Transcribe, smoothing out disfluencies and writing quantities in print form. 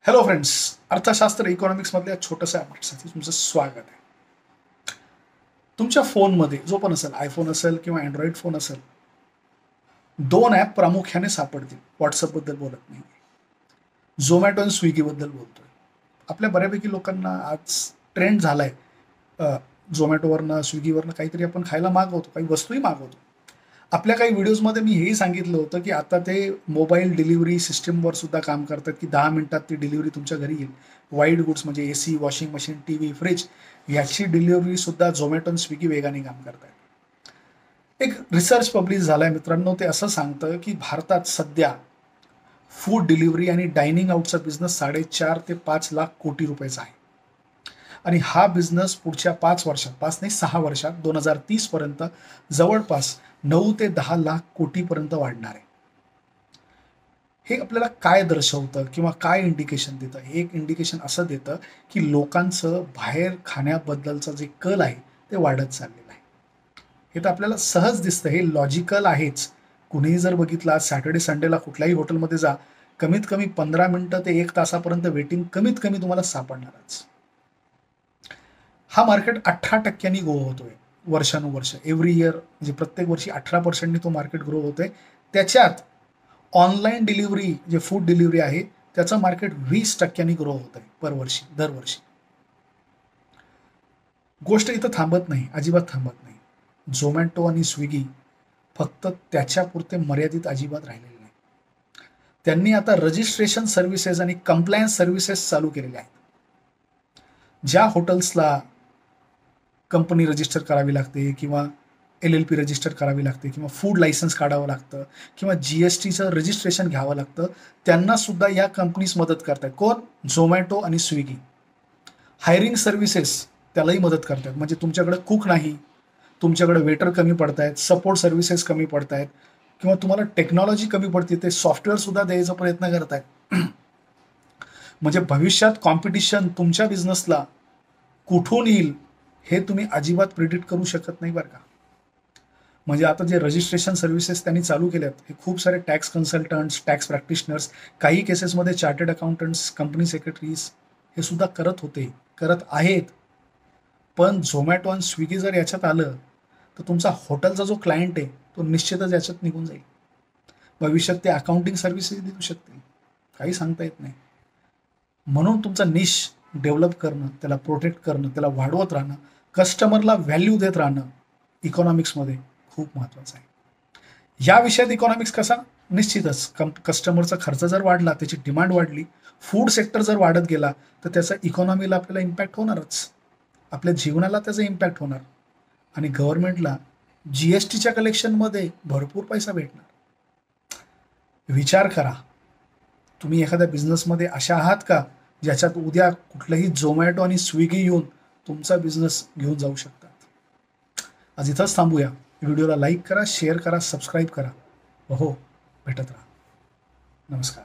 Hello friends, अर्थशास्त्र economics मधल्या छोट्याशा अपडेटसाठी तुमचं स्वागत आहे. तुमच्या फोनमध्ये जो पण असेल, आयफोन असेल किंवा अँड्रॉइड फोन असेल, दोन ॲप प्रामुख्याने सापडतील. व्हॉट्सअपबद्दल बोलत नाही, झोमॅटो आणि स्विगीबद्दल बोलतोय. आपल्या बऱ्यापैकी लोकांना आज ट्रेंड झालाय, झोमॅटोवरनं स्विगीवरनं काहीतरी आपण खायला मागवतो, काही वस्तूही मागवतो. आपल्या काही व्हिडिओजमध्ये मी हेही सांगितलं होतं की आता ते मोबाईल डिलिव्हरी सिस्टमवर सुद्धा काम करतात की 10 मिनिटात ती डिलिव्हरी तुमच्या घरी येईल. वाईट गुड्स म्हणजे AC, washing machine, TV, fridge याची डिलिव्हरी सुद्धा झोमॅटो आणि स्विगी वेगाने काम करतात. एक रिसर्च पब्लिश झालाय मित्रांनो, ते असं सांगतं की भारतात सध्या फूड डिलिव्हरी आणि डायनिंग आउटचा बिझनेस 4.5 ते 5 लाख कोटी रुपयाचा आहे. आणि हा बिझनेस पुढच्या 5 वर्षात, 5 नाही 6 वर्षात, 2030 पर्यंत जवळपास 9 ते 10 लाख कोटीपर्यंत वाढणार आहे. हे आपल्याला काय दर्शवतं किंवा काय इंडिकेशन देतं? हे एक इंडिकेशन असं देतं की लोकांचं बाहेर खाण्याबद्दलचं जे कल आहे ते वाढत चाललेलं आहे. हे तर आपल्याला सहज दिसतं, हे लॉजिकल आहेच. कुणीही जर बघितलं, आज सॅटर्डे संडेला कुठल्याही हॉटेलमध्ये जा, कमीत कमी 15 मिनिटं ते 1 तासापर्यंत वेटिंग कमीत कमी तुम्हाला सापडणारच. हा मार्केट 18% ग्रो होतोय वर्षानुवर्ष, एव्हरी इयर, म्हणजे प्रत्येक वर्षी 18% तो मार्केट ग्रो होतोय. त्याच्यात ऑनलाईन डिलिव्हरी, जे फूड डिलिव्हरी आहे, त्याचं मार्केट 20% ग्रो होत आहे दरवर्षी. गोष्ट इथं थांबत नाही, अजिबात थांबत नाही. झोमॅटो आणि स्विगी फक्त त्याच्यापुरते मर्यादित अजिबात राहिलेले नाही. त्यांनी आता रजिस्ट्रेशन सर्व्हिसेस आणि कंप्लायन्स सर्व्हिसेस चालू केलेल्या आहेत. ज्या हॉटेल्सला कंपनी रजिस्टर करावी लागते किंवा LLP रजिस्टर करावी लागते किंवा फूड लायसन्स काढावं लागतं किंवा GSTचं रजिस्ट्रेशन घ्यावं लागतं, त्यांना सुद्धा या कंपनीज मदत करतात. कोण? झोमॅटो आणि स्विगी. हायरिंग सर्व्हिसेस त्यालाही मदत करतात. म्हणजे तुमच्याकडे कुक नाही, तुमच्याकडे वेटर कमी पडतायत, सपोर्ट सर्व्हिसेस कमी पडतायत किंवा तुम्हाला टेक्नॉलॉजी कमी पडते, ते सॉफ्टवेअर सुद्धा द्यायचा प्रयत्न करतायत. म्हणजे भविष्यात कॉम्पिटिशन तुमच्या बिझनेसला कुठून येईल हे तुम्ही अजिबात प्रिडिक्ट करू शकत नाही बरं का. म्हणजे आता जे रजिस्ट्रेशन सर्व्हिसेस त्यांनी चालू केल्यात, हे खूप सारे टॅक्स कन्सल्टंट्स, टॅक्स प्रॅक्टिशनर्स, काही केसेसमध्ये चार्टर्ड अकाउंटंट्स, कंपनी सेक्रेटरीज हे सुद्धा करत होते, करत आहेत. पण झोमॅटो आणि स्विगी जर याच्यात आलं तर तुमचा हॉटेलचा जो क्लायंट आहे तो निश्चितच याच्यात निघून जाईल. भविष्यात ते अकाउंटिंग सर्व्हिसेस देऊ शकतील, काही सांगता येत नाही. म्हणून तुमचा निश डेव्हलप करणं, त्याला प्रोटेक्ट करणं, त्याला वाढवत राहणं, कस्टमरला व्हॅल्यू देत राहणं इकॉनॉमिक्समध्ये खूप महत्त्वाचं आहे. या विषयात इकॉनॉमिक्स कसा? निश्चितच कस्टमरचा खर्च जर वाढला, त्याची डिमांड वाढली, फूड सेक्टर जर वाढत गेला तर त्याचा इकॉनॉमीला आपल्याला इम्पॅक्ट होणारच. आपल्या जीवनाला त्याचा इम्पॅक्ट होणार आणि गव्हर्नमेंटला GSTच्या कलेक्शनमध्ये भरपूर पैसा भेटणार. विचार करा, तुम्ही एखाद्या बिझनेसमध्ये अशा आहात का ज्याच्यात उद्या कुठलंही झोमॅटो आणि स्विगी येऊन तुमचा बिझनेस घेऊन जाऊ शकतात? आज इथंच थांबूया. व्हिडिओला लाईक करा, शेअर करा, सबस्क्राईब करा. हो, भेटत राहा. नमस्कार.